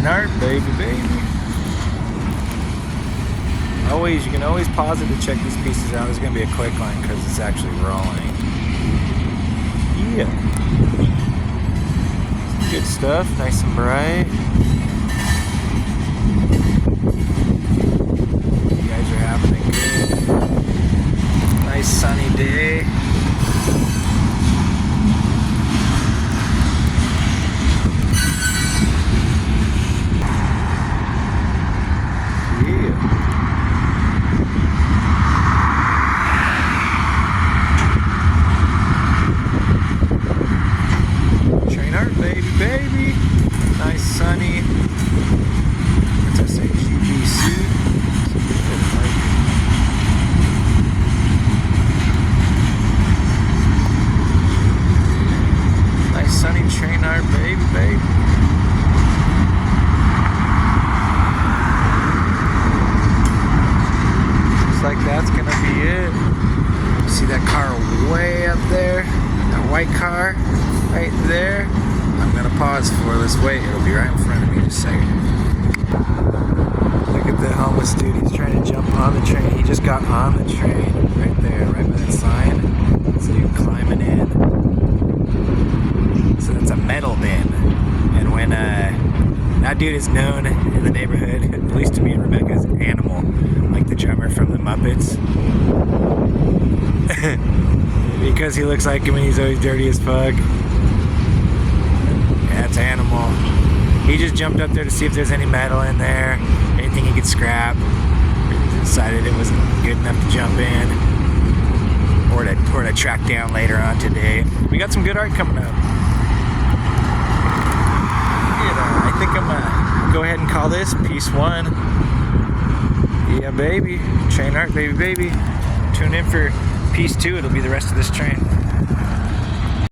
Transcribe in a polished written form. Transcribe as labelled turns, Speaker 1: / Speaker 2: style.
Speaker 1: Train art, baby. You can always pause it to check these pieces out. There's going to be a quick one because it's actually rolling. Yeah. Good stuff, nice and bright. You guys are having a good, nice sunny day. Baby, nice sunny. What's that say? GB suit. Nice sunny train art, baby. Looks like that's gonna be it. See that car way up there? That white car right there. I'm gonna pause for this. Wait, it'll be right in front of me in just a second. Look at the homeless dude. He's trying to jump on the train. He just got on the train right there, right by that sign. So you're climbing in. So that's a metal bin. And when that dude is known in the neighborhood, at least to me and Rebecca, as Animal, like the drummer from the Muppets. Because he looks like him and he's always dirty as fuck. That's Animal. He just jumped up there to see if there's any metal in there, anything he could scrap. He decided it wasn't good enough to jump in or to track down later on today. We got some good art coming up. I think I'm gonna go ahead and call this piece 1. Yeah, baby. Train art, baby. Tune in for piece 2. It'll be the rest of this train.